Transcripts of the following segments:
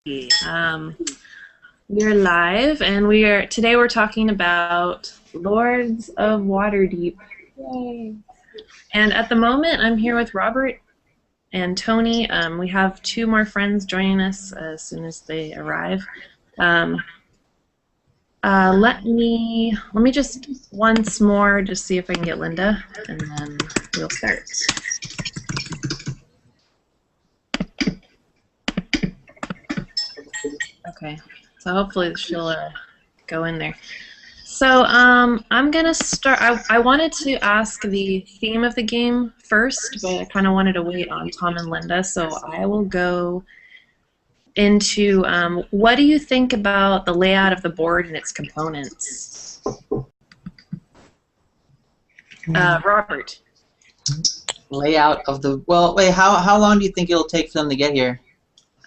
We're live, and today we're talking about Lords of Waterdeep. Yay! And at the moment, I'm here with Robert and Tony. We have two more friends joining us as soon as they arrive. Let me just once more just see if I can get Linda, and then we'll start. Okay, so hopefully she'll go in there. So I'm gonna start. I wanted to ask the theme of the game first, but I kind of wanted to wait on Tom and Linda. So I will go into what do you think about the layout of the board and its components? Robert. Layout of the wait. How long do you think it'll take for them to get here?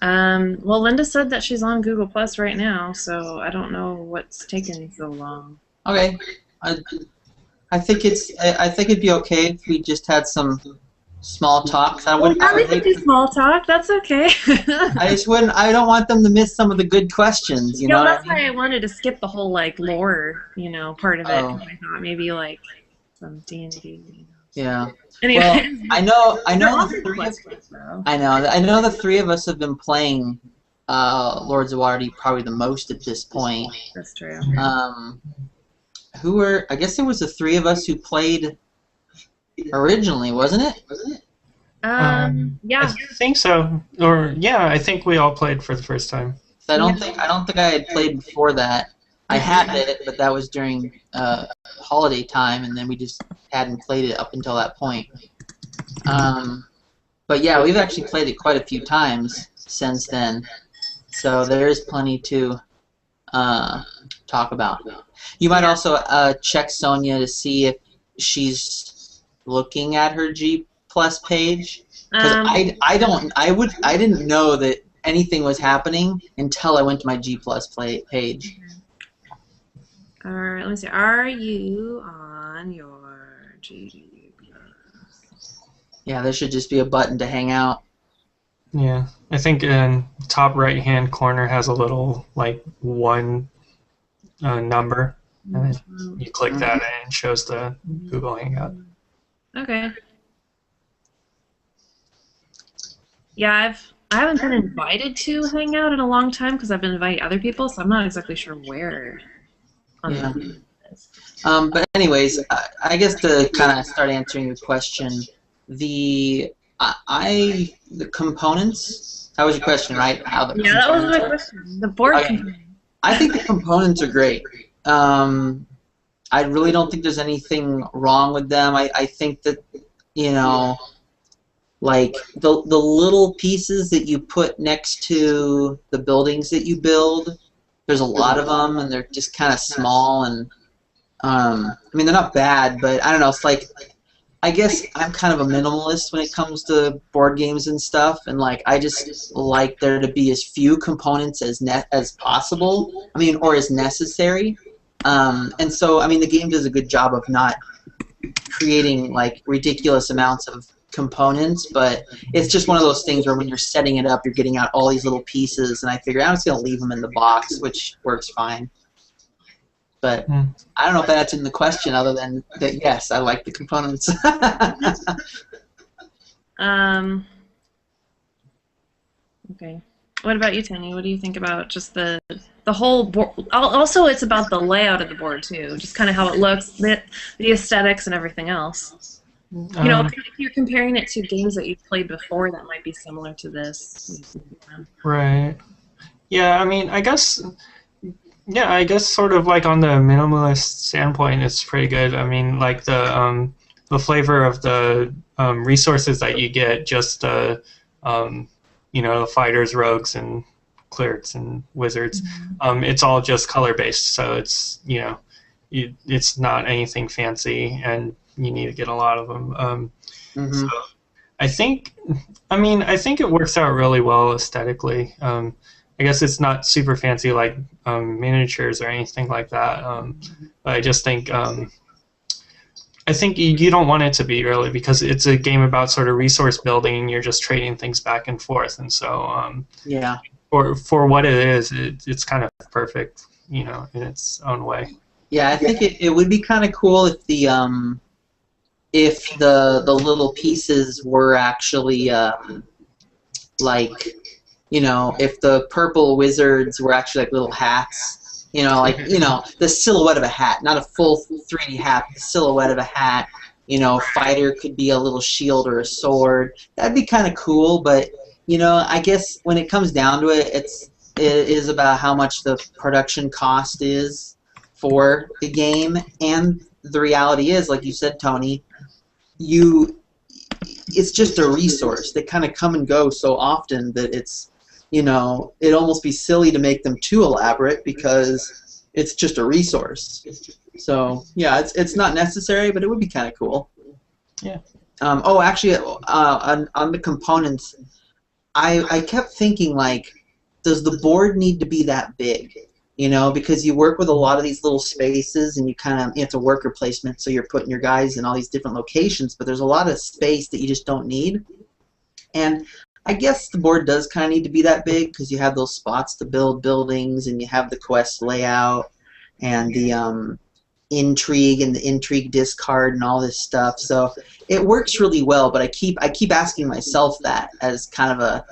Well, Linda said that she's on Google Plus right now, so I don't know what's taking so long. Okay, I think it'd be okay if we just had some small talks. We can do small talk. That's okay. I don't want them to miss some of the good questions. You know. That's why I wanted to skip the whole lore, part of it. Oh. I thought maybe some D&D. Yeah. Anyway. Well, I know the three of us have been playing Lords of Waterdeep probably the most at this point. That's true. I guess it was the three of us who played originally, wasn't it? Yeah. I think so. I think we all played for the first time. I don't think I had played before that. I had it, but that was during holiday time, and then we just hadn't played it up until that point. But yeah, we've actually played it quite a few times since then, so there is plenty to talk about. You might also check Sonia to see if she's looking at her G Plus page, because I didn't know that anything was happening until I went to my G Plus page. Alright, let me see. Are you on your G Plus? Yeah, there should just be a button to hang out. Yeah, I think in top right-hand corner has a little one number, and you click that and it shows the Google Hangout. Okay. Yeah, I haven't been invited to hang out in a long time because I've been inviting other people, so I'm not exactly sure where. Yeah. But anyways, I guess to kind of start answering your question, the components. That was your question, right? That was my question. The board. Okay. I think the components are great. I really don't think there's anything wrong with them. I think that the little pieces that you put next to the buildings that you build. There's a lot of them, and they're just kind of small, and they're not bad, but I don't know. It's I guess I'm kind of a minimalist when it comes to board games and stuff, and I just like there to be as few components as possible. Or as necessary. And so the game does a good job of not creating ridiculous amounts of components, but it's just one of those things where when you're setting it up, you're getting out all these little pieces, and I figure I'm just going to leave them in the box, which works fine. But I don't know if that answered the question other than that, yes, I like the components. Okay. What about you, Tony? What do you think about just the whole board? Also, it's about the layout of the board, too, just kind of how it looks, the aesthetics and everything else. If you're comparing it to games that you've played before, that might be similar to this. Right. Yeah, I guess sort of on the minimalist standpoint, it's pretty good. The flavor of the resources that you get, just the fighters, rogues, and clerics and wizards. It's all just color-based, so it's it's not anything fancy, and you need to get a lot of them. So I think it works out really well aesthetically. I guess it's not super fancy like miniatures or anything like that. But I just think I think you don't want it to be really, because it's a game about sort of resource building, and you're just trading things back and forth. And so yeah, for what it is, it's kind of perfect, you know, in its own way. Yeah, I think it would be kind of cool if the little pieces were actually like, you know, if the purple wizards were actually like little hats, you know, like, you know, the silhouette of a hat, not a full 3D hat, the silhouette of a hat. You know, fighter could be a little shield or a sword. That'd be kind of cool, but you know, I guess when it comes down to it, it is about how much the production cost is for the game, and the reality is, like you said, Tony, it's just a resource. They kind of come and go so often that it's, you know, it'd almost be silly to make them too elaborate because it's just a resource. So yeah, it's not necessary, but it would be kind of cool. Yeah. Oh, actually, on the components, I kept thinking, like, does the board need to be that big? You know, because you work with a lot of these little spaces, and it's a worker placement, so you're putting your guys in all these different locations, but there's a lot of space that you just don't need. And I guess the board does kind of need to be that big because you have those spots to build buildings, and you have the quest layout, and the intrigue and the intrigue discard and all this stuff. So it works really well, but I keep asking myself that as kind of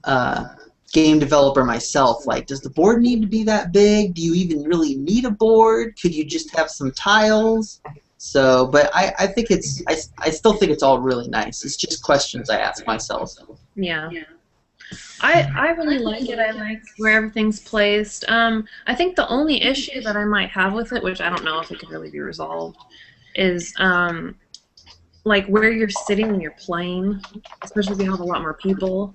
a game developer myself, like, does the board need to be that big? Do you even really need a board? Could you just have some tiles? So, but I think I still think it's all really nice. It's just questions I ask myself. Yeah. I really like it. I like where everything's placed. I think the only issue that I might have with it, which I don't know if it could really be resolved, is like where you're sitting when you're playing, especially if you have a lot more people.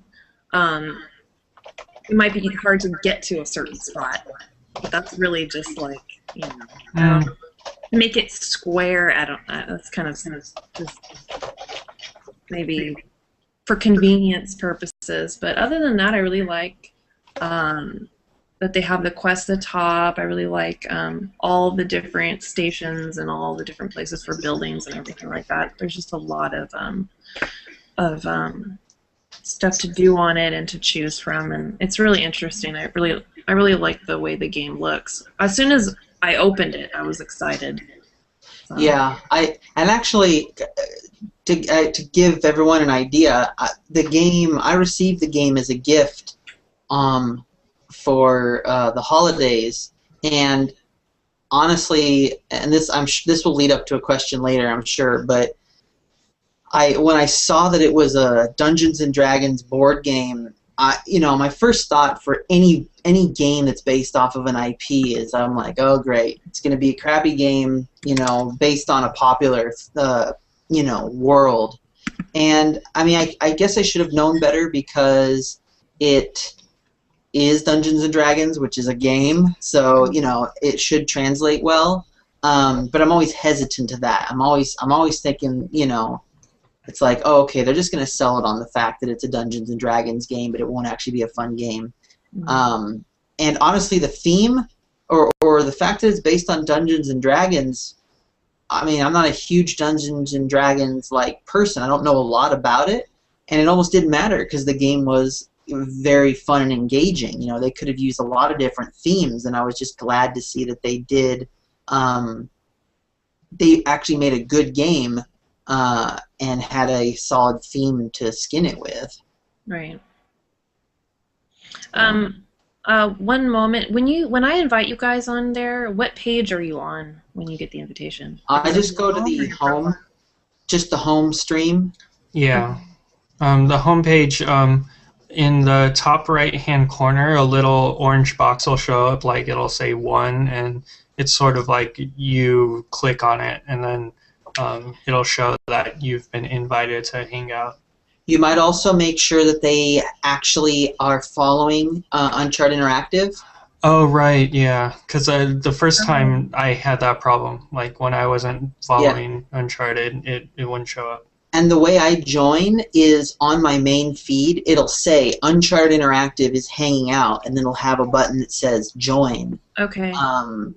It might be hard to get to a certain spot. But that's really just like, you know, make it square. I don't. That's kind of just maybe for convenience purposes, but other than that, I really like that they have the quest at the top. I really like all the different stations and all the different places for buildings and everything like that. There's just a lot of stuff to do on it and to choose from, and it's really interesting. I really like the way the game looks. As soon as I opened it, I was excited. So. Yeah, and actually, to give everyone an idea, I received the game as a gift for the holidays, and honestly, and this will lead up to a question later, I'm sure, but when I saw that it was a Dungeons and Dragons board game, my first thought for any game that's based off of an IP is, I'm like, oh great, it's going to be a crappy game, based on a popular world. And I mean, I guess I should have known better because it is Dungeons and Dragons, which is a game, so it should translate well. But I'm always hesitant to that. I'm always thinking, it's like, oh, okay, they're just going to sell it on the fact that it's a Dungeons and Dragons game, but it won't actually be a fun game. Mm-hmm. And honestly, the theme or the fact that it's based on Dungeons and Dragons, I mean, I'm not a huge Dungeons and Dragons person. I don't know a lot about it, and it almost didn't matter because the game was very fun and engaging. They could have used a lot of different themes, and I was just glad to see that they did. They actually made a good game. And had a solid theme to skin it with. Right. One moment, when I invite you guys on there, what page are you on when you get the invitation? I just go to the home, just the home stream. Yeah. The home page, in the top right-hand corner, a little orange box will show up, it'll say 1, and it's sort of like you click on it, and then it'll show that you've been invited to hang out. You might also make sure that they actually are following Uncharted Interactive. Oh, right, yeah. Because the first time I had that problem, when I wasn't following Uncharted, it wouldn't show up. And the way I join is on my main feed, it'll say Uncharted Interactive is hanging out, and then it'll have a button that says join. Okay.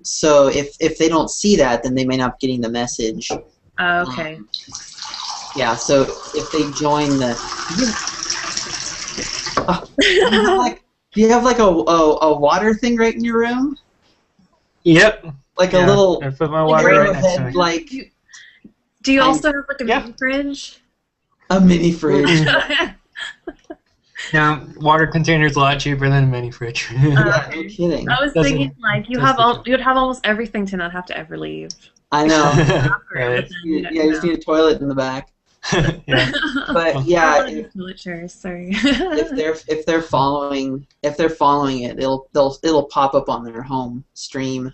So if they don't see that, then they may not be getting the message. Okay. Yeah, so if they join the... Do you have like a water thing right in your room? Yep. Like a little I put my water right next to me. like Do you also have like a mini fridge? a mini fridge. Now, water container's a lot cheaper than a mini fridge. Yeah, no kidding. I was thinking like you'd have almost everything to not have to ever leave. I know. Right. Yeah, you just need a toilet in the back. Yeah. But yeah, toilet chairs. Sorry. if they're following it, it'll pop up on their home stream.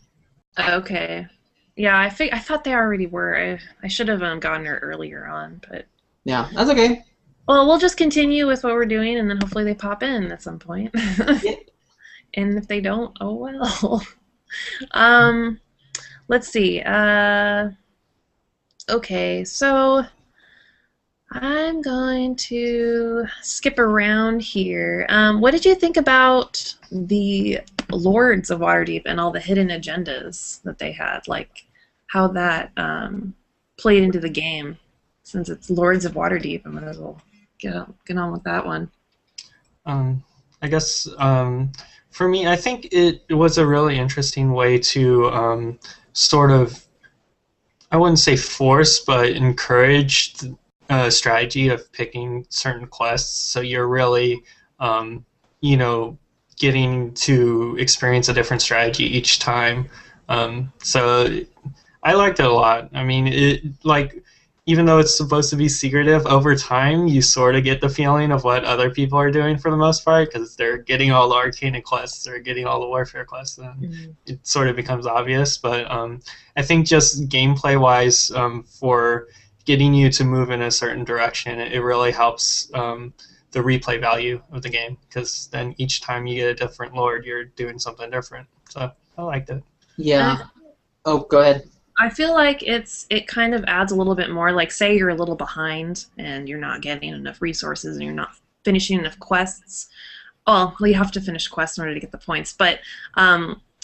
Okay. Yeah, I thought they already were. I should have gotten her earlier on, but Yeah, that's okay. well, we'll just continue with what we're doing, and then hopefully they pop in at some point. Yeah. And if they don't, oh well. Let's see. Okay, so I'm going to skip around here. What did you think about the Lords of Waterdeep and all the hidden agendas that they had? Like how that played into the game? Since it's Lords of Waterdeep, I might as well get on with that one. I guess for me, I think it was a really interesting way to sort of, I wouldn't say force, but encourage the strategy of picking certain quests. So you're really, getting to experience a different strategy each time. So I liked it a lot. I mean, even though it's supposed to be secretive, over time you sort of get the feeling of what other people are doing for the most part, because they're getting all the Arcana quests, they're getting all the Warfare quests, and it sort of becomes obvious. But I think just gameplay-wise, for getting you to move in a certain direction, it really helps the replay value of the game, because then each time you get a different Lord, you're doing something different. So I liked it. Yeah. Oh, go ahead. I feel like it kind of adds a little bit more. Like, say you're a little behind and you're not getting enough resources and you're not finishing enough quests. Well, you have to finish quests in order to get the points, but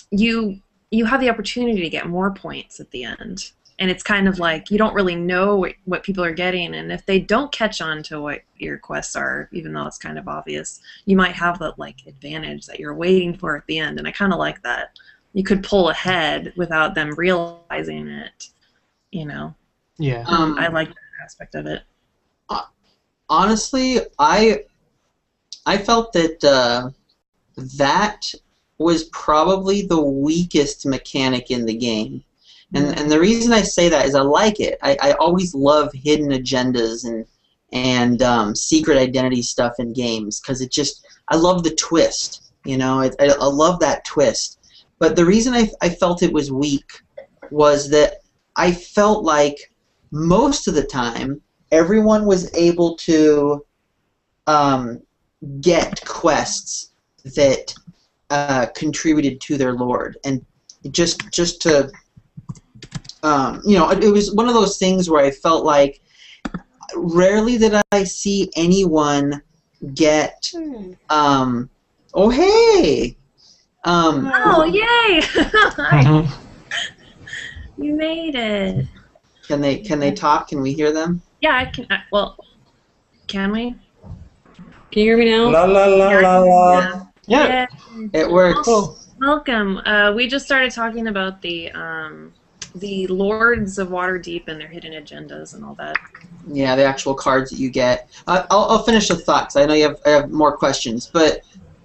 you have the opportunity to get more points at the end. And it's kind of like you don't really know what people are getting, and if they don't catch on to what your quests are, even though it's kind of obvious, you might have that advantage that you're waiting for at the end. And I kind of like that. You could pull ahead without them realizing it, Yeah. I like that aspect of it. Honestly, I felt that that was probably the weakest mechanic in the game. And the reason I say that is I like it. I always love hidden agendas and secret identity stuff in games, because I love the twist. I love that twist. But the reason I felt it was weak was that I felt like most of the time everyone was able to get quests that contributed to their Lord, and just to it was one of those things where I felt like rarely did I see anyone get oh hey oh yay you made it. Can they talk? Can we hear them? Yeah, I can. Can we? Can you hear me now? La la la la la. Yeah. It works. Cool. Welcome. We just started talking about the Lords of Waterdeep and their hidden agendas and all that. Yeah, the actual cards that you get. I'll finish the thoughts. I know I have more questions, but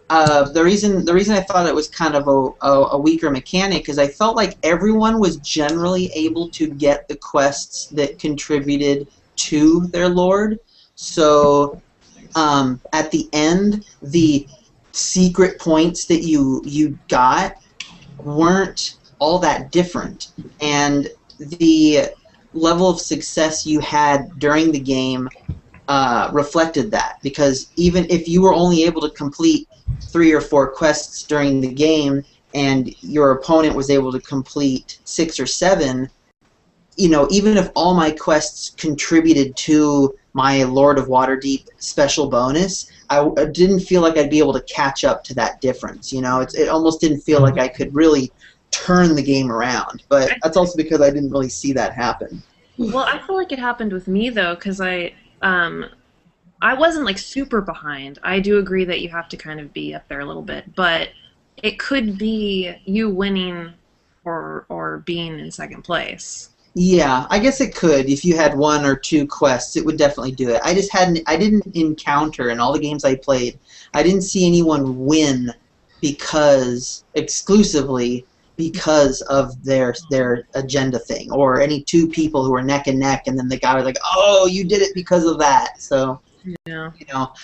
the reason I thought it was kind of a weaker mechanic is I felt like everyone was generally able to get the quests that contributed to their Lord. So at the end, the secret points that you got weren't all that different, and the level of success you had during the game reflected that, because even if you were only able to complete 3 or 4 quests during the game and your opponent was able to complete 6 or 7, even if all my quests contributed to my Lord of Waterdeep special bonus, I didn't feel like I'd be able to catch up to that difference. It almost didn't feel like I could really turn the game around, but that's also because I didn't really see that happen. Well, I feel like it happened with me though, because I I wasn't like super behind. I do agree that you have to kind of be up there a little bit, but it could be you winning or being in second place. Yeah, I guess it could. If you had 1 or 2 quests, it would definitely do it. I didn't encounter in all the games I played, I didn't see anyone win exclusively because of their agenda thing, or any 2 people who were neck and neck, and then the guy was like, "Oh, you did it because of that." So, Yeah.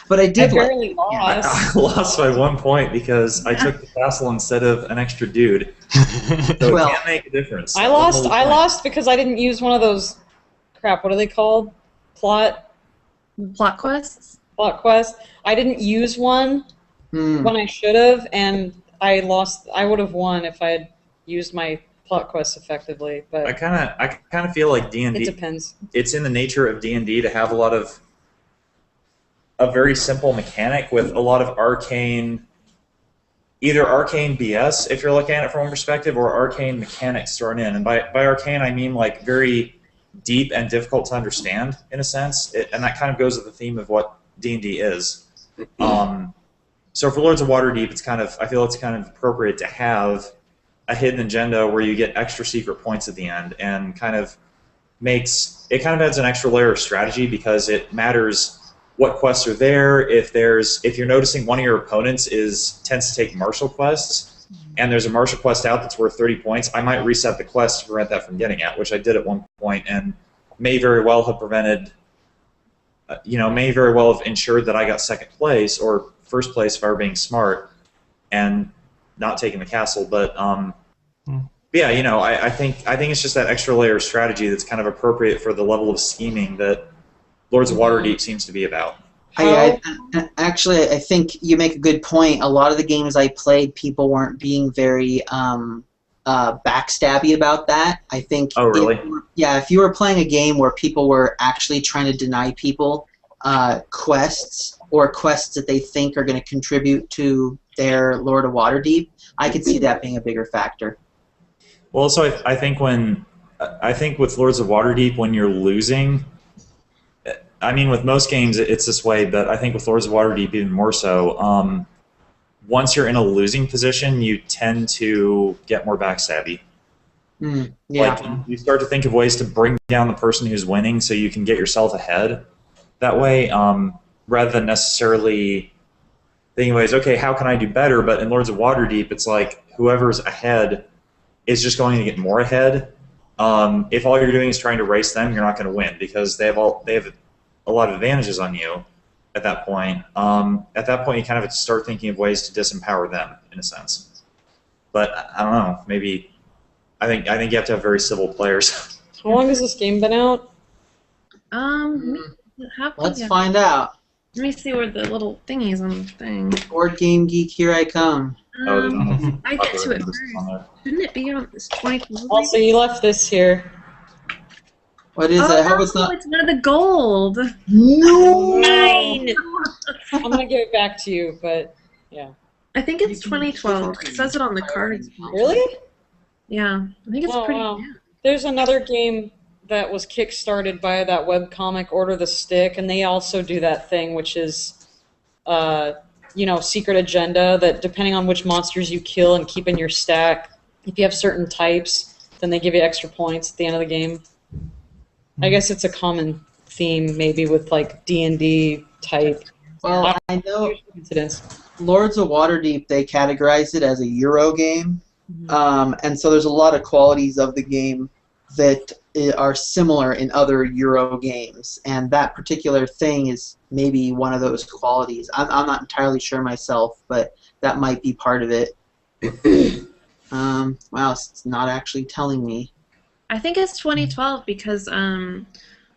But I did barely yeah. lost. I lost by 1 point because I took the castle instead of an extra dude. So Well, it can make a difference. I lost because I didn't use one of those. Crap, what are they called? Plot Quests? quest. I didn't use one when I should have, and I lost. I would have won if I had used my plot quest effectively. But I kind of feel like D&D. it depends. It's in the nature of D&D to have a very simple mechanic with a lot of either arcane BS if you're looking at it from one perspective, or arcane mechanics thrown in. And by arcane, I mean like very deep and difficult to understand in a sense. And that kind of goes with the theme of what D&D is. So for Lords of Waterdeep, I feel it's kind of appropriate to have a hidden agenda where you get extra secret points at the end, and kind of adds an extra layer of strategy, because it matters what quests are there. If you're noticing one of your opponents tends to take martial quests, and there's a martial quest out that's worth 30 points, I might reset the quest to prevent that from getting out, which I did at one point, and may very well have ensured that I got second place or first place if I were being smart and not taking the castle. But yeah, I think it's just that extra layer of strategy that's kind of appropriate for the level of scheming that Lords of Waterdeep seems to be about. Actually, I think you make a good point. A lot of the games I played, people weren't being very backstabby about that. I think. Oh, really? If you were playing a game where people were actually trying to deny people quests, or quests that they think are going to contribute to their Lord of Waterdeep, I could see that being a bigger factor. Well, also, I think with Lords of Waterdeep, when you're losing, I mean, with most games it's this way, but I think with Lords of Waterdeep even more so. Once you're in a losing position, you tend to get more backstabby. Yeah. Like, you start to think of ways to bring down the person who's winning, so you can get yourself ahead that way, rather than necessarily thinking ways, okay, how can I do better? But in Lords of Waterdeep, it's like whoever's ahead is just going to get more ahead. If all you're doing is trying to race them, you're not going to win, because they have a lot of advantages on you at that point. At that point, you kind of have to start thinking of ways to disempower them, in a sense. But I don't know. Maybe I think you have to have very civil players. How long has this game been out? Let's find out. Let me see where the little thingies on the thing. Board Game Geek, here I come. I get to it first. Shouldn't it be on this 2012? Also, you left this here. What is it? How it's not? It's one of the gold. No! 9! I'm going to give it back to you, but yeah. I think it's 2012. It says it on the cards. Really? Yeah. I think it's Oh, pretty. wow. Yeah. There's another game that was kickstarted by that webcomic, Order the Stick, and they also do that thing, which is, secret agenda, that depending on which monsters you kill and keep in your stack, if you have certain types, then they give you extra points at the end of the game. I guess it's a common theme, maybe, with like D&D type. Well, I know Incidents. Lords of Waterdeep, they categorize it as a Euro game, and so there's a lot of qualities of the game that are similar in other Euro games, and that particular thing is maybe one of those qualities. I'm not entirely sure myself, but that might be part of it. Wow, it's not actually telling me. I think it's 2012 because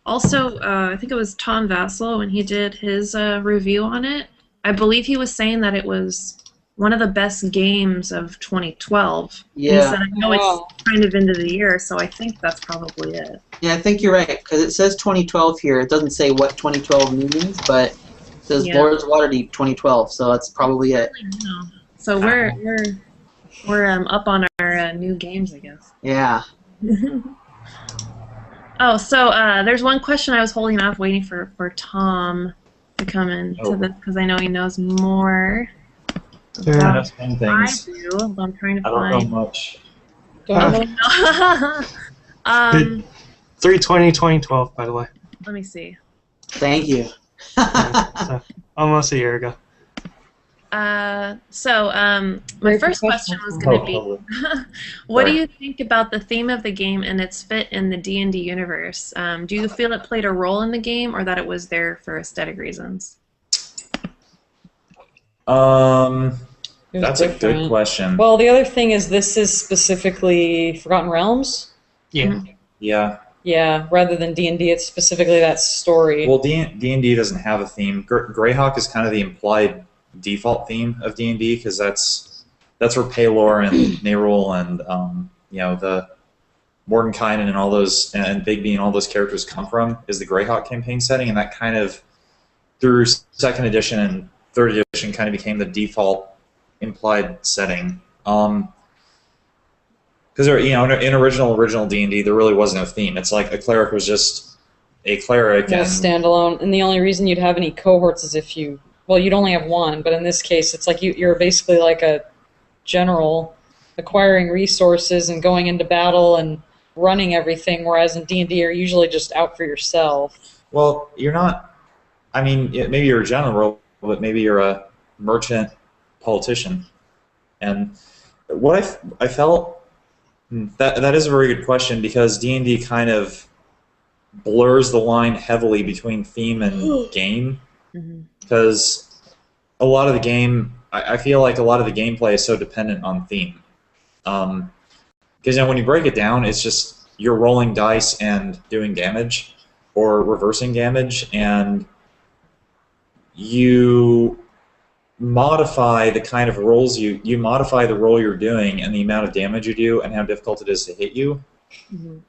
also I think it was Tom Vassell when he did his review on it. I believe he was saying that it was one of the best games of 2012. Yeah. And he said, I know it's kind of into the year, so I think that's probably it. Yeah, I think you're right, because it says 2012 here. It doesn't say what 2012 means, but it says Lords of Waterdeep 2012, so that's probably it. So we're up on our new games, I guess. Yeah. Oh, so there's one question I was holding off waiting for Tom to come into Oh. this because I know he knows more. Sure. I about know some I things. do, but I'm trying to I don't know find. much. Don't know. um, 3/20/2012, by the way. let me see. Thank you. So, almost a year ago. My Very first question professional. was going to be, Totally. what do Sorry. you think about the theme of the game and its fit in the D&D universe? Do you feel it played a role in the game, or that it was there for aesthetic reasons? It was That's a good different. question. Well, the other thing is this is specifically Forgotten Realms. Yeah. Yeah. Yeah, rather than D&D, it's specifically that story. Well, D&D doesn't have a theme. Greyhawk is kind of the implied default theme of D&D because that's where Paylor and Nerul and the Mordenkainen and all those and Bigby and all those characters come from is the Greyhawk campaign setting, and that kind of through second edition and third edition kind of became the default implied setting. Because in original D&D there really wasn't a theme. It's like a cleric was just a cleric Yeah, and standalone. And the only reason you'd have any cohorts is if you'd only have one, but in this case it's like you're basically like a general acquiring resources and going into battle and running everything, whereas in D&D you're usually just out for yourself. well, you're not. I mean, maybe you're a general, but maybe you're a merchant politician. And what I felt that is a very good question because D&D kind of blurs the line heavily between theme and game because a lot of the game, I feel like a lot of the gameplay is so dependent on theme. Because when you break it down, it's just you're rolling dice and doing damage or reversing damage, and you modify the kind of rolls you modify the roll you're doing and the amount of damage you do and how difficult it is to hit you.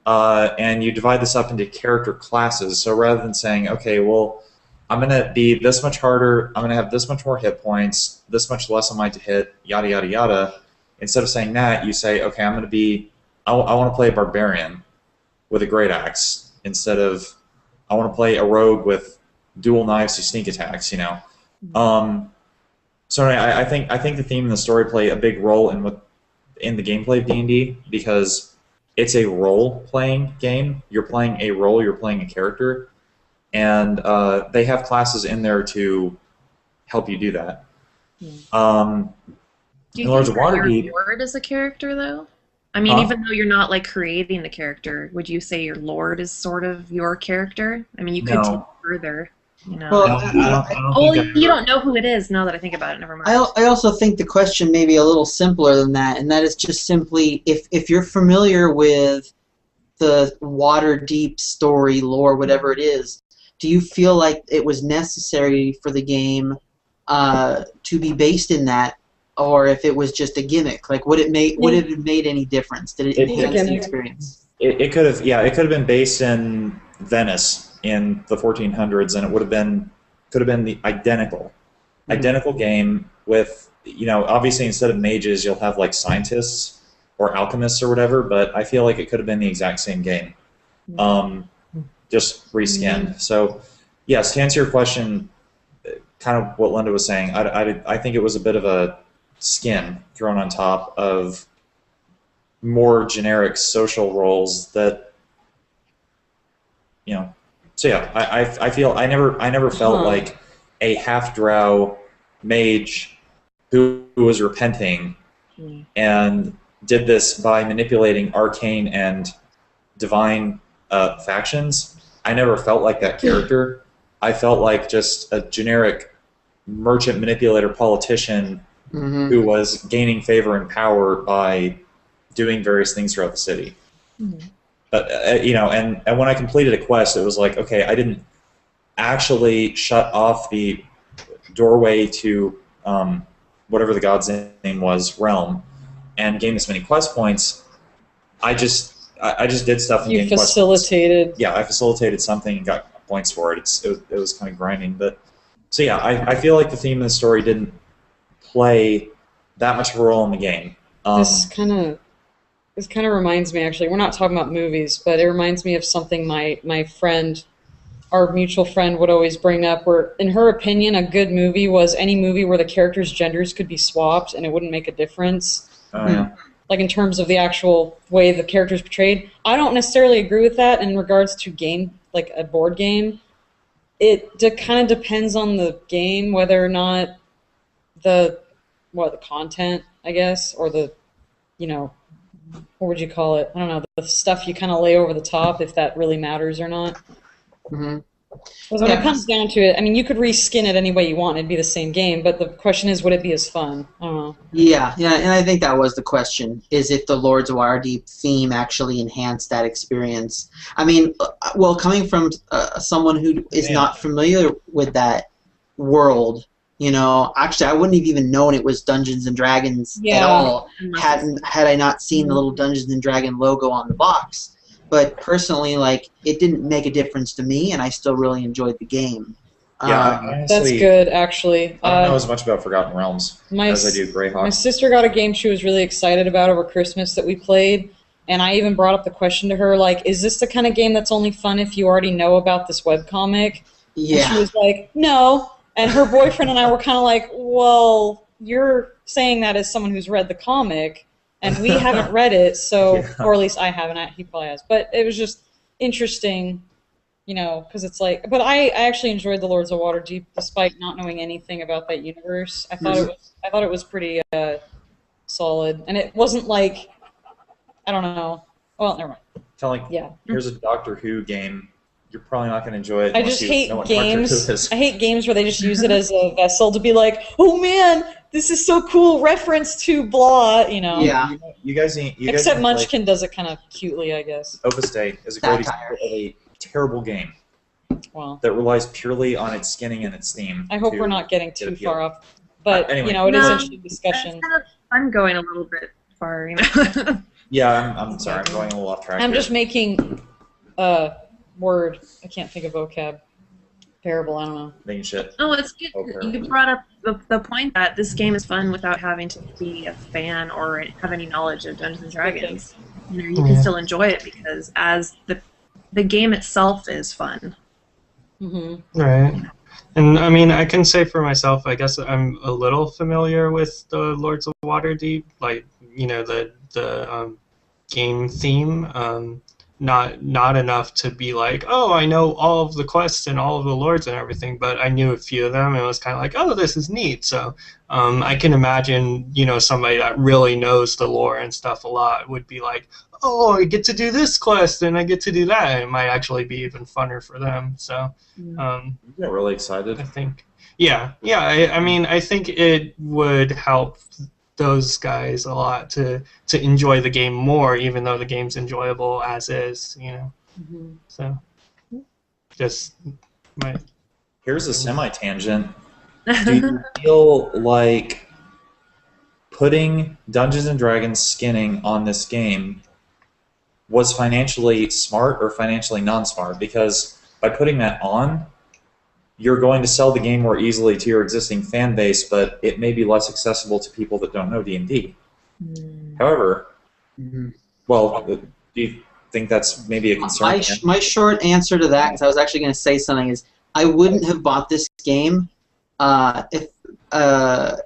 And you divide this up into character classes. So rather than saying, okay, well, I'm going to be this much harder, I'm going to have this much more hit points, this much less am I to hit, yada, yada, yada. Instead of saying that, you say, okay, I want to play a barbarian with a great axe instead of I want to play a rogue with dual knives to sneak attacks, So anyway, I think the theme and the story play a big role in the gameplay of D&D because it's a role-playing game. You're playing a role, you're playing a character, and they have classes in there to help you do that. Do you In think Lords of that Waterdeep, your lord is a character, though? I mean, even though you're not like creating the character, would you say your lord is sort of your character? I mean, you could take it No. further, Well, I don't Oh, think you don't know who it is now that I think about it. Never mind. I also think the question may be a little simpler than that, and that is just simply if you're familiar with the Waterdeep story, lore, whatever it is, do you feel like it was necessary for the game to be based in that, or if it was just a gimmick? Like, would it have made any difference? Did it enhance the experience? it could have been based in Venice in the 1400s, and it could have been the identical game with obviously instead of mages you'll have like scientists or alchemists or whatever, but I feel like it could have been the exact same game, just reskinned. So yes, to answer your question, kind of what Linda was saying, I think it was a bit of a skin thrown on top of more generic social roles that so yeah, I feel I never felt like a half-drow mage who was repenting and did this by manipulating arcane and divine factions. I never felt like that character. I felt like just a generic merchant manipulator politician who was gaining favor and power by doing various things throughout the city. But and when I completed a quest, it was like, okay, I didn't actually shut off the doorway to whatever the god's name was, realm, and gain this many quest points. I just did stuff and gained quest points. Yeah, I facilitated something and got points for it. It was kind of grinding, but so yeah, I feel like the theme of the story didn't play that much of a role in the game. This kind of reminds me, actually, we're not talking about movies, but it reminds me of something my friend our mutual friend would always bring up, where in her opinion a good movie was any movie where the characters' genders could be swapped and it wouldn't make a difference. Oh yeah. Like in terms of the actual way the characters portrayed. I don't necessarily agree with that in regards to game, like a board game. It kind of depends on the game, whether or not the content, I guess, or the, what would you call it? I don't know, the stuff you kind of lay over the top, if that really matters or not. Mm-hmm. Because when it comes down to it, I mean, you could reskin it any way you want. It'd be the same game, but the question is, would it be as fun? I don't know. Yeah, and I think that was the question, is if the Lords of Waterdeep theme actually enhanced that experience. I mean, well, coming from someone who is not familiar with that world, actually I wouldn't have even known it was Dungeons & Dragons at all had I not seen the little Dungeons & Dragon logo on the box. But personally, like, it didn't make a difference to me, and I still really enjoyed the game. Yeah, honestly, that's good, actually. I don't know as much about Forgotten Realms as I do Greyhawk. My sister got a game she was really excited about over Christmas that we played, and I even brought up the question to her, like, is this the kind of game that's only fun if you already know about this webcomic? Yeah. And she was like, no. And her boyfriend and I were kind of like, well, you're saying that as someone who's read the comic, and we haven't read it, so, or at least I haven't. He probably has. But it was just interesting, because it's like. But I actually enjoyed the Lords of Waterdeep, despite not knowing anything about that universe. I thought it was pretty solid, and it wasn't like, I don't know. Well, never mind. Here's a Doctor Who game. You're probably not going to enjoy it. I just hate games. I hate games where they just use it as a vessel to be like, oh man, this is so cool. Reference to blah, Yeah. You guys Except Munchkin does it kind of cutely, I guess. Opus Dei is a great example of a terrible game. Wow. That relies purely on its skinning and its theme. I hope we're not getting too far off. But anyway, it is an interesting discussion. I'm going a little bit far, Yeah, I'm sorry. I'm going a little off track. I'm just making word. I can't think of vocab. Parable, I don't know. Making shit. Oh, it's good. You brought up the point that this game is fun without having to be a fan or have any knowledge of Dungeons & Dragons. You can still enjoy it because as the game itself is fun. Mm-hmm. Right. And I mean, I can say for myself, I guess I'm a little familiar with the Lords of Waterdeep, like, the game theme. Not enough to be like, oh, I know all of the quests and all of the lords and everything, but I knew a few of them and it was kind of like, oh, this is neat. So I can imagine, somebody that really knows the lore and stuff a lot would be like, oh, I get to do this quest and I get to do that. And it might actually be even funner for them. So you get really excited. I think, I mean, I think it would help those guys a lot to enjoy the game more, even though the game's enjoyable as is, Mm-hmm. So, just my. Here's a semi-tangent. Do you feel like putting Dungeons & Dragons skinning on this game was financially smart or financially non-smart? Because by putting that on, you're going to sell the game more easily to your existing fan base, but it may be less accessible to people that don't know D&D. However, well, do you think that's maybe a concern? My short answer to that, because I was actually going to say something, is I wouldn't have bought this game if... Oh,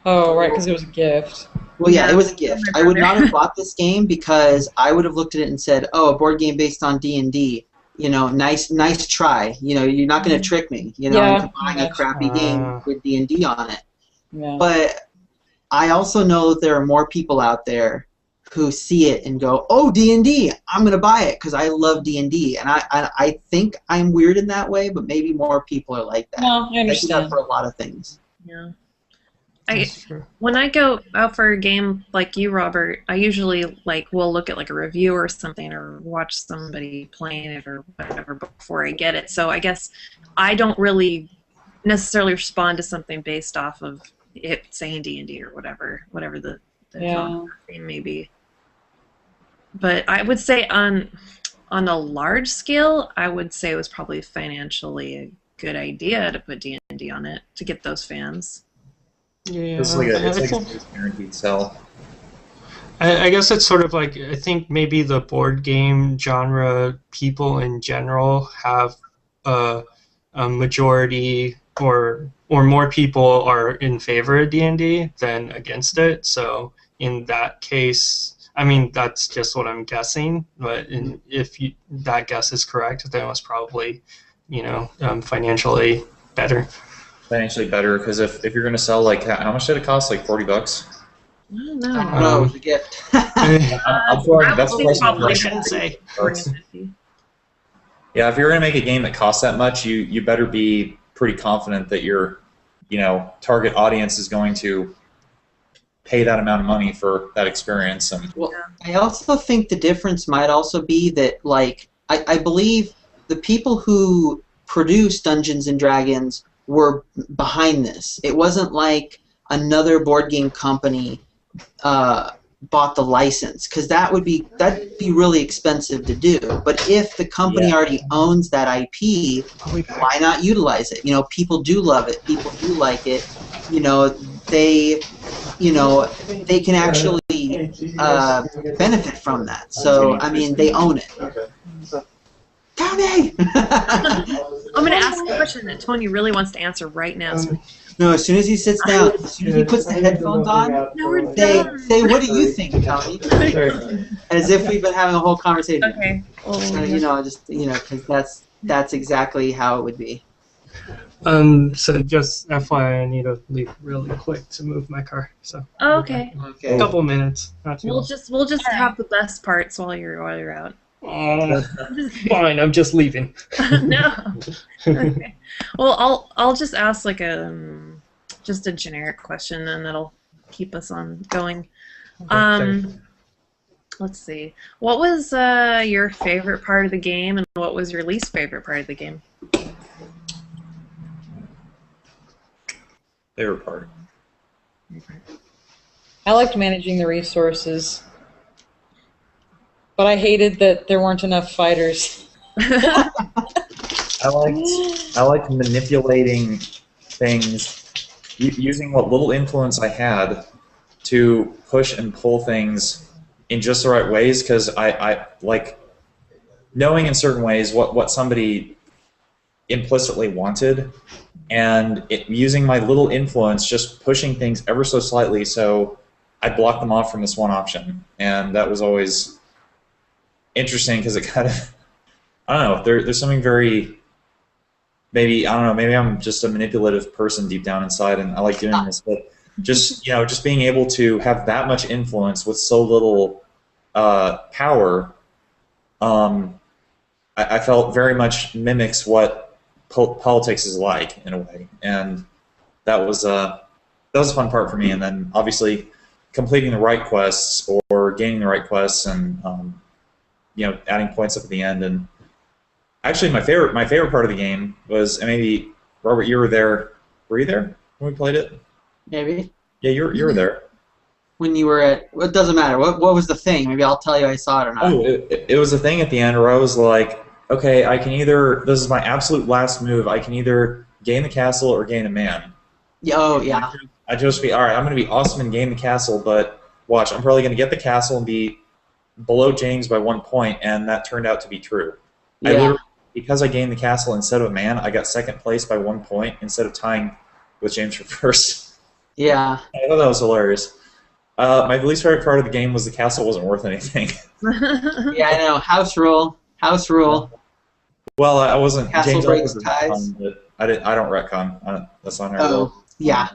right, because it was a gift. Well, yeah, it was a gift. I would not have bought this game because I would have looked at it and said, oh, a board game based on D&D. Nice try. You're not going to trick me. Into buying a crappy game with D&D on it. Yeah. But I also know that there are more people out there who see it and go, "Oh, D&D! I'm going to buy it because I love D&D." And I think I'm weird in that way, but maybe more people are like that. No, I understand. I do that for a lot of things. Yeah. When I go out for a game like you, Robert, I usually will look at a review or something or watch somebody playing it or whatever before I get it. So I guess I don't really necessarily respond to something based off of it saying D&D or whatever the theme may be. But I would say on a large scale, I would say it was probably financially a good idea to put D&D on it to get those fans. Yeah, it's like a guaranteed sell. I guess it's sort of like, I think maybe the board game genre people in general have a majority or more people are in favor of D&D than against it. So in that case, I mean, that's just what I'm guessing. But if that guess is correct, then it was probably, financially better. Financially better, because if you're going to sell, like, how much did it cost? Like $40? I don't know. I don't know. It was a gift. I'm throwing, that's a Probably question probably I shouldn't say. 450. Yeah, if you're going to make a game that costs that much, you better be pretty confident that your, target audience is going to pay that amount of money for that experience. And Well, I also think the difference might also be that, like, I believe the people who produced Dungeons and Dragons were behind this. It wasn't like another board game company bought the license, because that'd be really expensive to do. But if the company already owns that IP, why not utilize it? People do love it. People do like it. They can actually benefit from that. So I mean, they own it. Tony! I'm going to ask a question that Tony really wants to answer right now. So No, as soon as he sits down, as soon as he puts the headphones on, no, we're say, done. what do you think, Tony? As if we've been having a whole conversation. Okay. Well, Because that's exactly how it would be. So just FYI, I need to leave really quick to move my car. So oh, okay. Okay. a couple minutes, not too We'll long. just have the best parts while you're out. Fine, I'm just leaving. No. Okay. Well, I'll just ask like just a generic question, and that'll keep us on going. Let's see. What was your favorite part of the game, and what was your least favorite part of the game? favorite part. I liked managing the resources, but I hated that there weren't enough fighters. I liked manipulating things, using what little influence I had to push and pull things in just the right ways, because I like knowing in certain ways what somebody implicitly wanted, and using my little influence, just pushing things ever so slightly so I'd block them off from this one option. And that was always interesting, because it kind of, I don't know, there's something very, maybe I'm just a manipulative person deep down inside, and I like doing this, but just being able to have that much influence with so little power, I felt very much mimics what politics is like, in a way, and that was a fun part for me. And then obviously completing the right quests or gaining the right quests, and adding points up at the end. And actually, my favorite part of the game was, and maybe Robert, you were there. Were you there when we played it? Maybe. Yeah, you were there. When you were at, it doesn't matter. What was the thing? Maybe I'll tell you I saw it or not. Oh, it was a thing at the end where I was like, okay, I can either, this is my absolute last move, I can either gain the castle or gain a man. Oh, yeah. I'd just be, all right, I'm going to be awesome and gain the castle, but watch, I'm probably going to get the castle and be below James by 1 point, and that turned out to be true. Yeah. Because I gained the castle instead of a man, I got second place by 1 point instead of tying with James for first. Yeah. I thought that was hilarious. My least favorite part of the game was the castle wasn't worth anything. Yeah, I know. House rule. House rule. Well, I wasn't. Castle James breaks wasn't ties. retcon, but I don't retcon. That's not how I roll. Oh, yeah.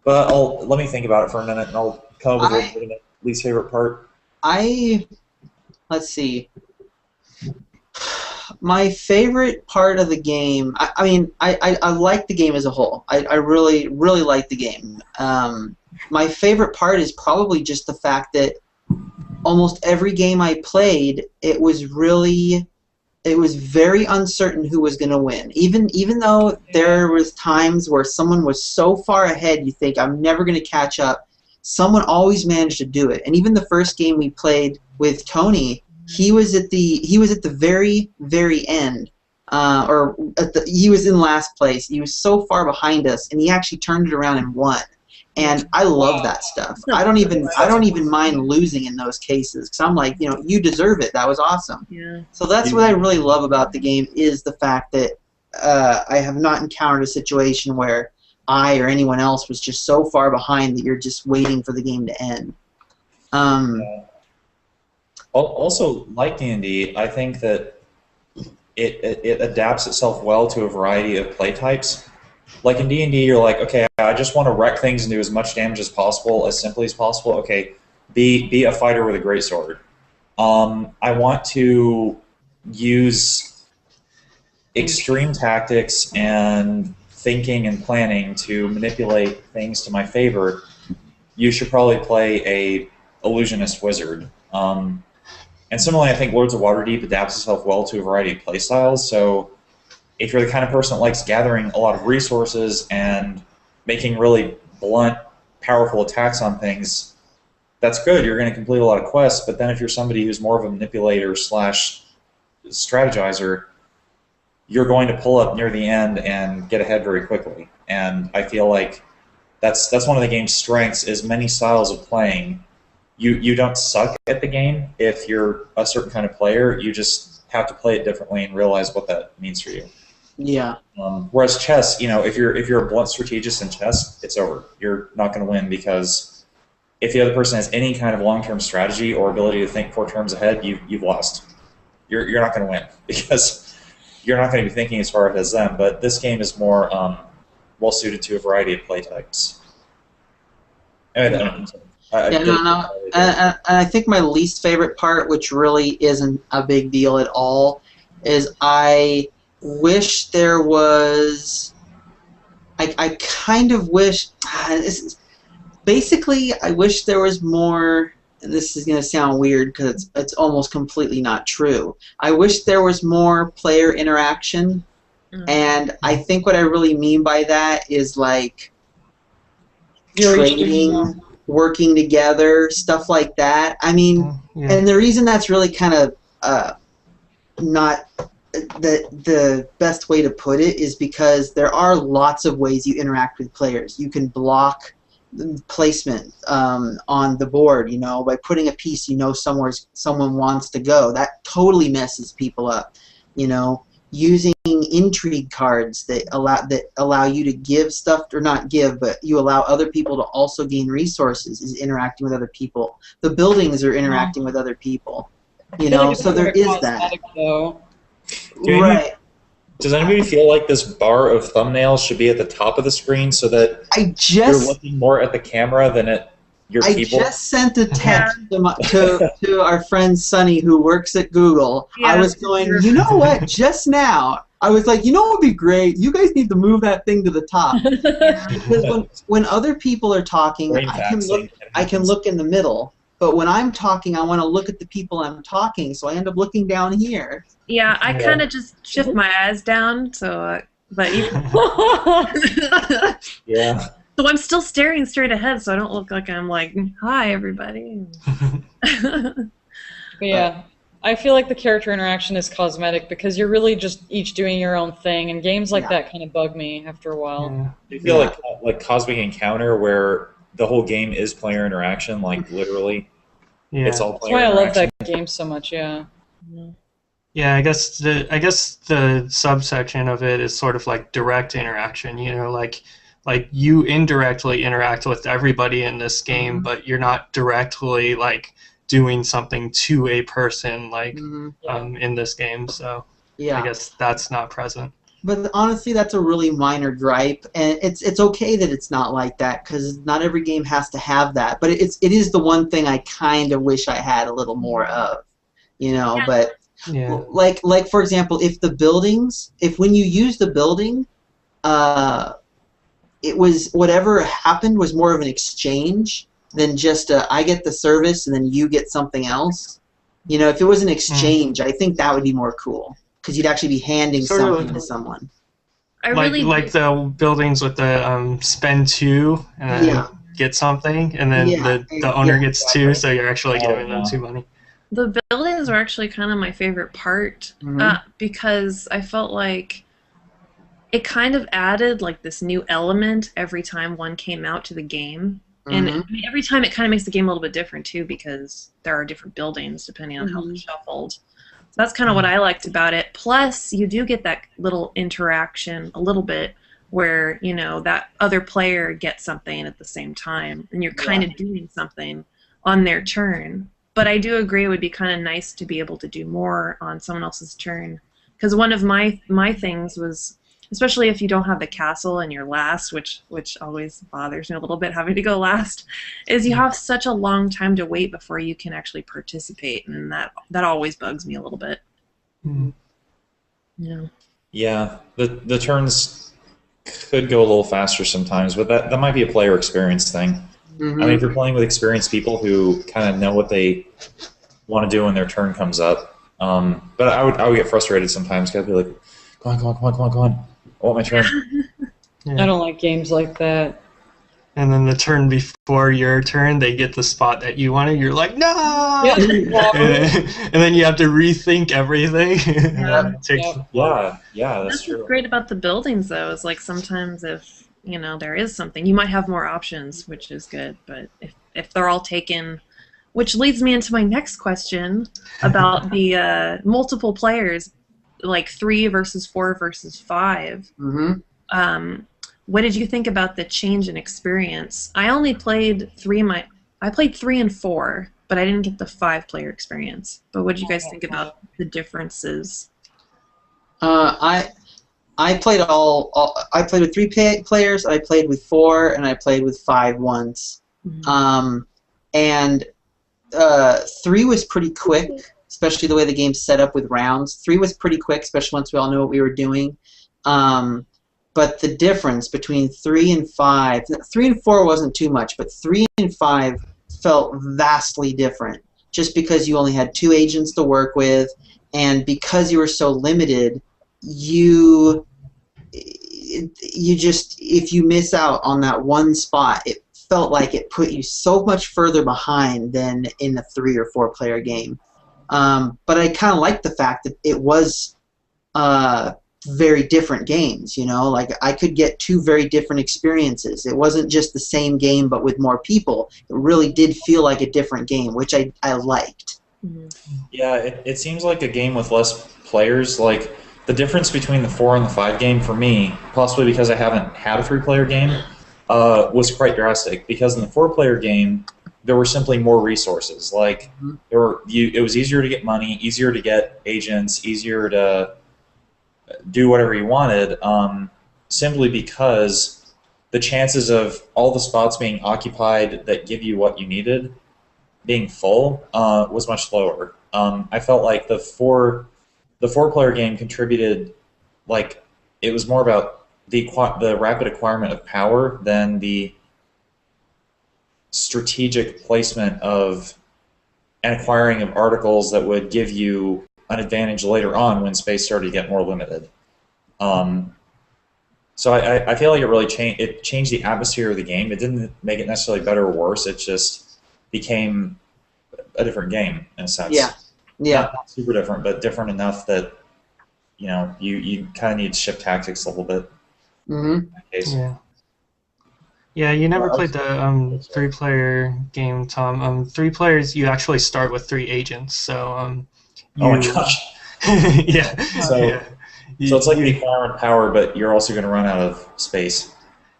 But let me think about it for a minute, and I'll come up with a least favorite part. Let's see. My favorite part of the game, I like the game as a whole. I really, really like the game. My favorite part is probably just the fact that almost every game I played, it was very uncertain who was going to win. Even though there was times where someone was so far ahead, you think, I'm never going to catch up, someone always managed to do it. And even the first game we played with Tony, he was at the very, very end, he was in last place. He was so far behind us, and he actually turned it around and won. And I love that stuff. I don't even mind losing in those cases because I'm like, you deserve it. That was awesome. Yeah. So that's what I really love about the game is the fact that I have not encountered a situation where I or anyone else was just so far behind that you're just waiting for the game to end. Also, like D&D, I think that it adapts itself well to a variety of play types. Like in D&D, you're like, okay, I just want to wreck things and do as much damage as possible, as simply as possible. Okay, be a fighter with a greatsword. I want to use extreme tactics and thinking and planning to manipulate things to my favor. You should probably play a illusionist wizard. And similarly, I think Lords of Waterdeep adapts itself well to a variety of playstyles. So if you're the kind of person that likes gathering a lot of resources and making really blunt, powerful attacks on things, that's good. You're going to complete a lot of quests. But then if you're somebody who's more of a manipulator / strategizer, you're going to pull up near the end and get ahead very quickly. And I feel like that's one of the game's strengths is many styles of playing. You don't suck at the game if you're a certain kind of player. You just have to play it differently and realize what that means for you. Yeah. Whereas chess, if you're a blunt strategist in chess, it's over. You're not going to win because if the other person has any kind of long-term strategy or ability to think 4 turns ahead, you've lost. You're not going to win because you're not going to be thinking as far ahead as them. But this game is more well suited to a variety of play types. Anyway, and I think my least favorite part, which really isn't a big deal at all, is I wish there was. I kind of wish. Basically, I wish there was more. And this is going to sound weird because it's almost completely not true. I wish there was more player interaction, and I think what I really mean by that is like trading, working together, stuff like that. I mean, and the reason that's really kind of not the best way to put it is because there are lots of ways you interact with players. You can block placement on the board, by putting a piece someone wants to go. That totally messes people up. Using intrigue cards that allow you to give stuff, or not give, but you allow other people to also gain resources is interacting with other people. The buildings are interacting with other people. So there is that. Though. Right. Does anybody feel like this bar of thumbnails should be at the top of the screen so that you're looking more at the camera than at your keyboard? I just sent a text to our friend Sunny who works at Google. Yeah, I was going, you know what, just now, I was like, what would be great? You guys need to move that thing to the top. Because when other people are talking, I can look in the middle. But when I'm talking, I want to look at the people I'm talking, so I end up looking down here. Yeah, I kind of just shift my eyes down, so but you. Yeah. So I'm still staring straight ahead, so I don't look like I'm like, hi everybody. But yeah, I feel like the character interaction is cosmetic because you're really just each doing your own thing, and games like that kind of bug me after a while. Do you feel like Cosmic Encounter, where the whole game is player interaction, like literally? Yeah. It's all player That's why I love that interaction. game so much. Yeah. Yeah, I guess the subsection of it is sort of like direct interaction. Like you indirectly interact with everybody in this game, but you're not directly like doing something to a person like in this game. So I guess that's not present. But honestly, that's a really minor gripe, and it's okay that it's not like that because not every game has to have that. But it is the one thing I kind of wish I had a little more of, But like for example, if when you use the building, it was whatever happened was more of an exchange than just I get the service and then you get something else. If it was an exchange, I think that would be more cool. Because you'd actually be handing something to someone. Like the buildings with the spend 2 and then get something, and then the owner gets 2, so you're actually giving them 2 money. The buildings were actually kind of my favorite part because I felt like it kind of added like this new element every time one came out to the game. And I mean, every time it kind of makes the game a little bit different too, because there are different buildings depending on how they're shuffled. So that's kind of what I liked about it. Plus, you do get that little interaction a little bit where, you know, that other player gets something at the same time, and you're kind of doing something on their turn. But I do agree it would be kind of nice to be able to do more on someone else's turn. Because one of my things was, especially if you don't have the castle and you're last, which always bothers me a little bit having to go last, is you have such a long time to wait before you can actually participate, and that always bugs me a little bit. Yeah. Yeah, the turns could go a little faster sometimes, but that might be a player experience thing. I mean, if you're playing with experienced people who kind of know what they want to do when their turn comes up, but I would get frustrated sometimes because I'd be like, come on, I want my turn. I don't like games like that. And then the turn before your turn, they get the spot that you wanted. You're like, no! And then you have to rethink everything. Yeah, that's true. What's great about the buildings, though, is like sometimes if, you know, there is something, you might have more options, which is good. But if they're all taken, which leads me into my next question about the multiple players, like 3 versus 4 versus 5. What did you think about the change in experience? I only played 3. I played 3 and 4, but I didn't get the 5-player experience. But what did you guys think about the differences? I played I played with 3 players. I played with 4, and I played with 5 once. And 3 was pretty quick, especially the way the game's set up with rounds. 3 was pretty quick, especially once we all knew what we were doing. But the difference between 3 and 5, 3 and 4 wasn't too much, but 3 and 5 felt vastly different. Just because you only had 2 agents to work with, and because you were so limited, you just, if you miss out on that one spot, it felt like it put you so much further behind than in a 3 or 4-player game. But I kind of liked the fact that it was very different games, you know, like I could get 2 very different experiences. It wasn't just the same game but with more people. It really did feel like a different game, which I liked. Yeah, it seems like a game with less players. Like the difference between the 4 and the 5 game for me, possibly because I haven't had a 3-player game, was quite drastic. Because in the 4-player game, there were simply more resources. Like it was easier to get money, easier to get agents, easier to do whatever you wanted, simply because the chances of all the spots being occupied that give you what you needed being full was much lower. I felt like the 4-player game contributed, like it was more about the rapid acquirement of power than the strategic placement of and acquiring of articles that would give you an advantage later on when space started to get more limited. So I feel like it really changed the atmosphere of the game. It didn't make it necessarily better or worse. It just became a different game in a sense. Yeah. Not super different, but different enough that you kind of need to shift tactics a little bit. In that case. Yeah, you never played the 3-player game, Tom. 3 players, you actually start with 3 agents. So oh my gosh. So it's like the acquirement power, but you're also going to run out of space.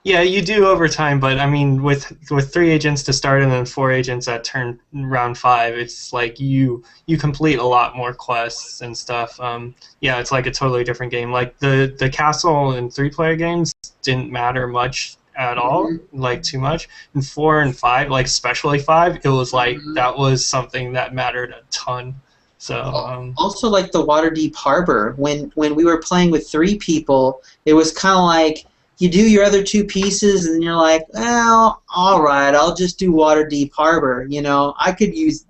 Yeah, you do over time, but I mean, with 3 agents to start and then 4 agents at round 5, it's like you complete a lot more quests and stuff. Yeah, it's like a totally different game. Like the castle in 3-player games didn't matter much at all, like too much. In 4 and 5, like especially 5, it was like that was something that mattered a ton. So also like the Waterdeep Harbor, when we were playing with 3 people, it was kind of like you do your other 2 pieces and you're like, well, all right, I'll just do Waterdeep Harbor. You know, I could use,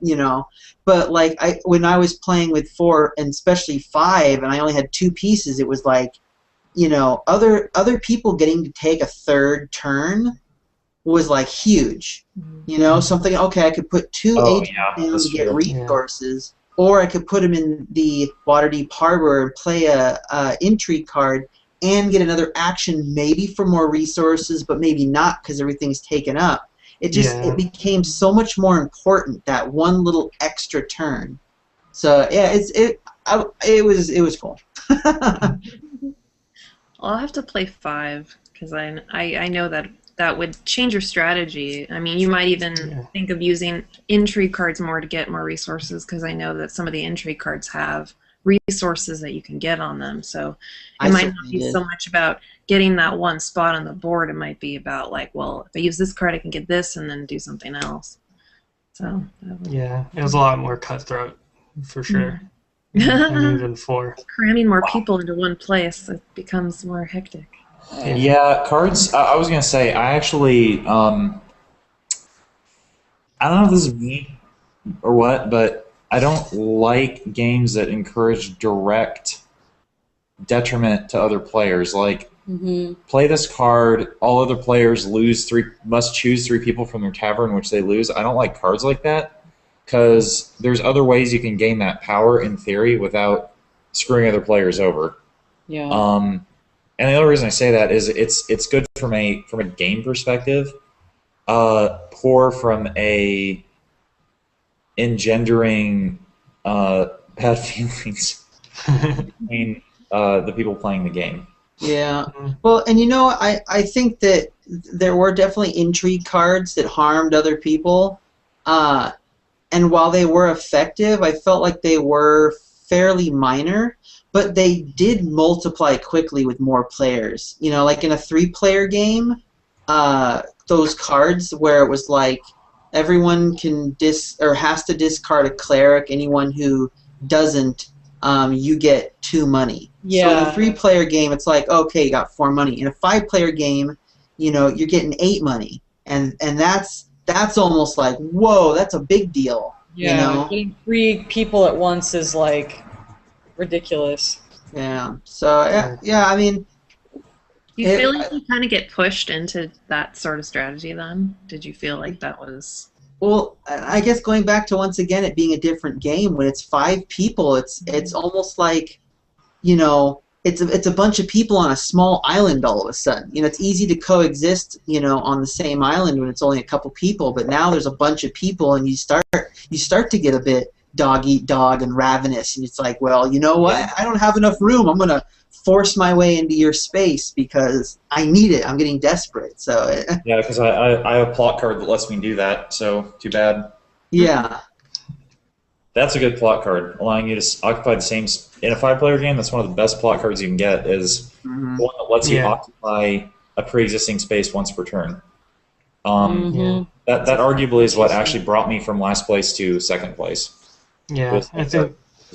but like when I was playing with 4 and especially 5, and I only had 2 pieces, it was like, other people getting to take a 3rd turn was like huge. Something, okay, I could put 2 agents down to get resources. Or I could put them in the Waterdeep Harbor and play a intrigue card and get another action, maybe for more resources, but maybe not because everything's taken up. It became so much more important, that one little extra turn. So yeah, it was cool. I'll have to play 5 because I know that would change your strategy. I mean, you might even think of using intrigue cards more to get more resources, because I know that some of the intrigue cards have resources that you can get on them. So it might not be so much about getting that one spot on the board. It might be about like, well, if I use this card, I can get this and then do something else. So yeah, it was a lot more cutthroat for sure. And even 4. Cramming more people into one place, it becomes more hectic. Yeah, cards. I was gonna say, I actually, I don't know if this is me or what, but I don't like games that encourage direct detriment to other players. Like, play this card, all other players must choose 3 people from their tavern, which they lose. I don't like cards like that, because there's other ways you can gain that power in theory without screwing other players over. Yeah. And the other reason I say that is it's good from a game perspective, poor from a engendering bad feelings between the people playing the game. Yeah. Well, and I think that there were definitely intrigue cards that harmed other people. And while they were effective, I felt like they were fairly minor, but they did multiply quickly with more players. Like in a 3-player game, those cards where it was like everyone can has to discard a cleric. Anyone who doesn't, you get 2 money. Yeah. So in a 3-player game, it's like, okay, you got 4 money. In a 5-player game, you're getting 8 money, and that's almost like, whoa, that's a big deal. Yeah, getting 3 people at once is like ridiculous. Yeah. So yeah, I mean, do you feel like you kind of get pushed into that sort of strategy then? Did you feel like that was? Well, I guess going back to once again it being a different game, when it's 5 people, it's almost like, it's a bunch of people on a small island all of a sudden. It's easy to coexist, on the same island when it's only a couple people, but now there's a bunch of people, and you start to get a bit dog eat dog and ravenous, and it's like, well, you know what? I don't have enough room. I'm gonna force my way into your space because I need it. I'm getting desperate. So yeah, because I have a plot card that lets me do that. So too bad. Yeah. That's a good plot card, allowing you to occupy the same. In a 5-player game, that's one of the best plot cards you can get. Is the one that lets you occupy a pre-existing space once per turn. That arguably is what actually brought me from last place to second place. Yeah,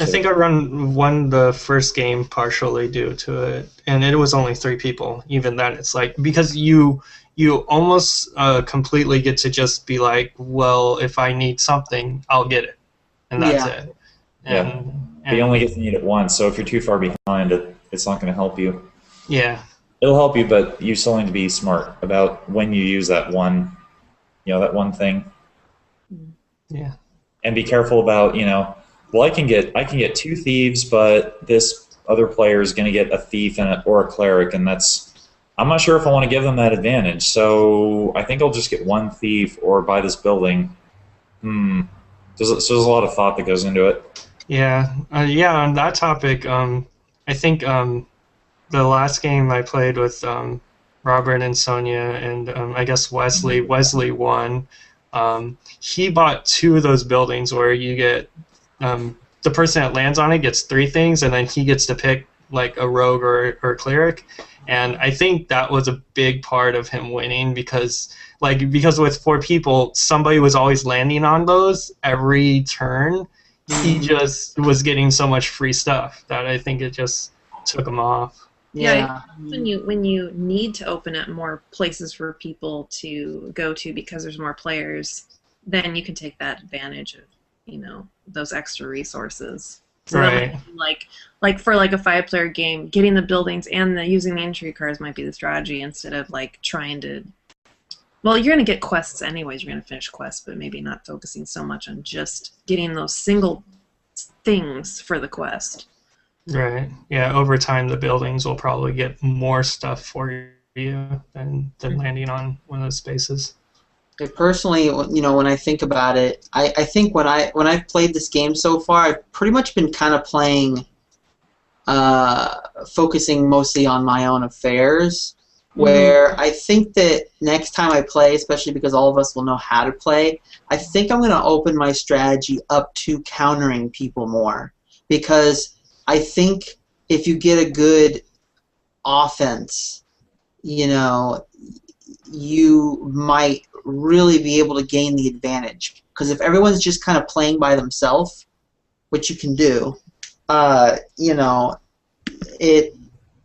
I think I won the first game partially due to it, and it was only 3 people. Even then, it's like, because you almost completely get to just be like, well, if I need something, I'll get it, and that's it. But you only get to need it once, so if you're too far behind, it's not going to help you. Yeah. It'll help you, but you still need to be smart about when you use that one, that one thing. Yeah. And be careful about, well, I can get 2 thieves, but this other player is going to get a thief or a cleric, and I'm not sure if I want to give them that advantage. So I think I'll just get 1 thief or buy this building. There's a lot of thought that goes into it. Yeah. On that topic, I think the last game I played with Robert and Sonia and I guess Wesley won. He bought 2 of those buildings where you get the person that lands on it gets 3 things, and then he gets to pick like a rogue or cleric. And I think that was a big part of him winning, because with 4 people, somebody was always landing on those every turn. He just was getting so much free stuff that I think it just took him off. Yeah, when you need to open up more places for people to go to because there's more players, then you can take that advantage of those extra resources. So right. That might be like for like a 5-player game, getting the buildings and using the intrigue cards might be the strategy, instead of like trying to. Well, you're going to get quests anyways. You're going to finish quests, but maybe not focusing so much on just getting those single things for the quest. Right. Yeah. Over time, the buildings will probably get more stuff for you than landing on one of those spaces. Personally, when I think about it, I think when I've played this game so far, I've pretty much been kind of playing, focusing mostly on my own affairs. Where I think that next time I play, especially because all of us will know how to play, I think I'm going to open my strategy up to countering people more. Because I think if you get a good offense, you might really be able to gain the advantage. Because if everyone's just kind of playing by themselves, which you can do,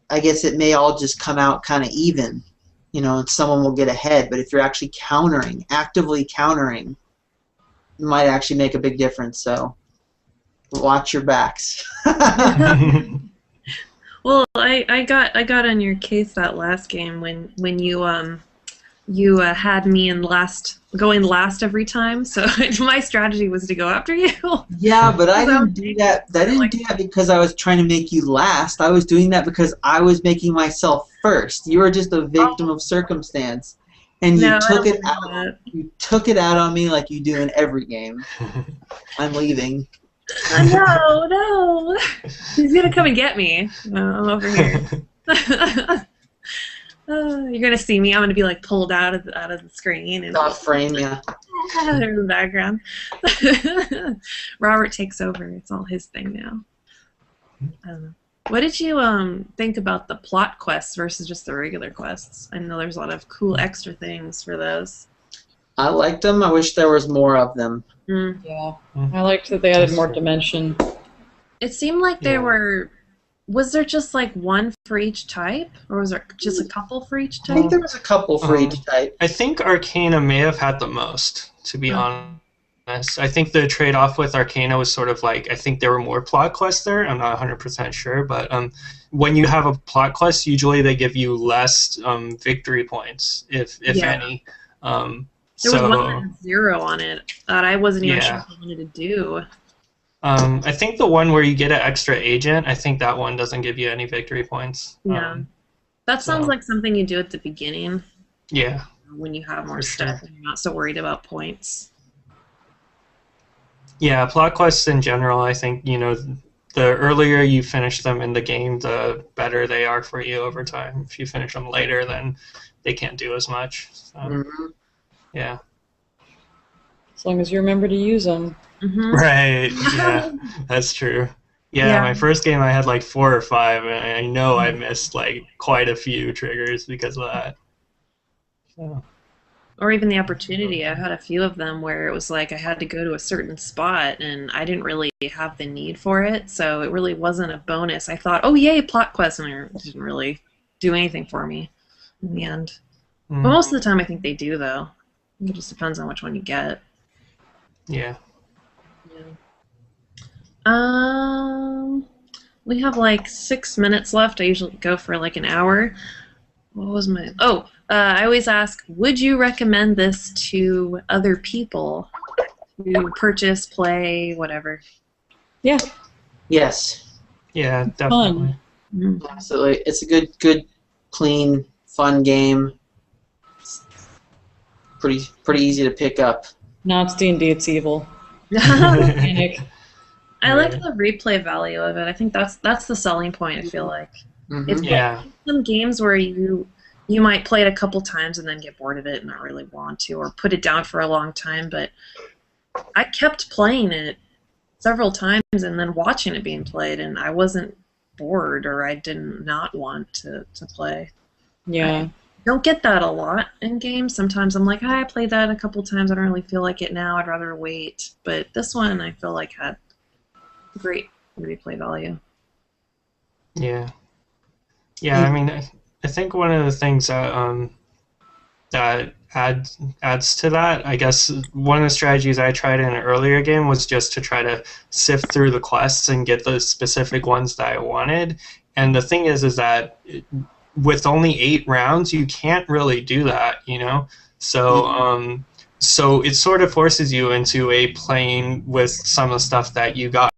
I guess it may all just come out kind of even, and someone will get ahead. But if you're actually actively countering, it might actually make a big difference. So watch your backs. Well, I got on your case that last game when you had me going last every time. So my strategy was to go after you. Yeah, but I didn't do that. I didn't do that because I was trying to make you last. I was doing that because I was making myself first. You were just a victim of circumstance, and you took it out. You took it out on me like you do in every game. I'm leaving. No, he's gonna come and get me. I'm over here. You're gonna see me. I'm gonna be like pulled out of the screen and off frame, yeah. In the background. Robert takes over. It's all his thing now. What did you think about the plot quests versus just the regular quests? I know there's a lot of cool extra things for those. I liked them. I wish there was more of them. Yeah, I liked that they added more dimension. It seemed like there were. Was there just like one for each type, or was there just a couple for each type? I think there was a couple for each type. I think Arcana may have had the most, to be honest. I think the trade-off with Arcana was sort of like, I think there were more plot quests there. I'm not 100% sure, but when you have a plot quest, usually they give you less victory points, if any. There was one that had 0 on it that I wasn't even sure what I wanted to do. I think the one where you get an extra agent, I think that one doesn't give you any victory points. Yeah. That sounds like something you do at the beginning. Yeah. When you have more stuff and you're not so worried about points. Yeah, plot quests in general, I think, the earlier you finish them in the game, the better they are for you over time. If you finish them later, then they can't do as much. So, yeah. As long as you remember to use them. Right, yeah, that's true. Yeah, my first game I had like 4 or 5, and I know I missed like quite a few triggers because of that. So. Or even the opportunity. I had a few of them where it was like I had to go to a certain spot, and I didn't really have the need for it, so it really wasn't a bonus. I thought, oh yay, plot quest, and it didn't really do anything for me in the end. But most of the time I think they do, though. It just depends on which one you get. Yeah. We have like 6 minutes left. I usually go for like an hour. What was my... I always ask, would you recommend this to other people to purchase, play, whatever? Yeah. Yes. Yeah, definitely. Absolutely. It's a good, clean, fun game. It's pretty easy to pick up. No, it's D&D, it's evil. I like the replay value of it. I think that's the selling point, I feel like. It's like some games where you might play it a couple times and then get bored of it and not really want to, or put it down for a long time, but I kept playing it several times and then watching it being played, and I wasn't bored, or I didn't not want to play. Yeah. I don't get that a lot in games. Sometimes I'm like, I played that a couple times, I don't really feel like it now, I'd rather wait. But this one I feel like had great replay value. Yeah. Yeah, I mean, I think one of the things that that adds to that, I guess one of the strategies I tried in an earlier game was just to try to sift through the quests and get the specific ones that I wanted. And the thing is that with only 8 rounds, you can't really do that, So so it sort of forces you into playing with some of the stuff that you got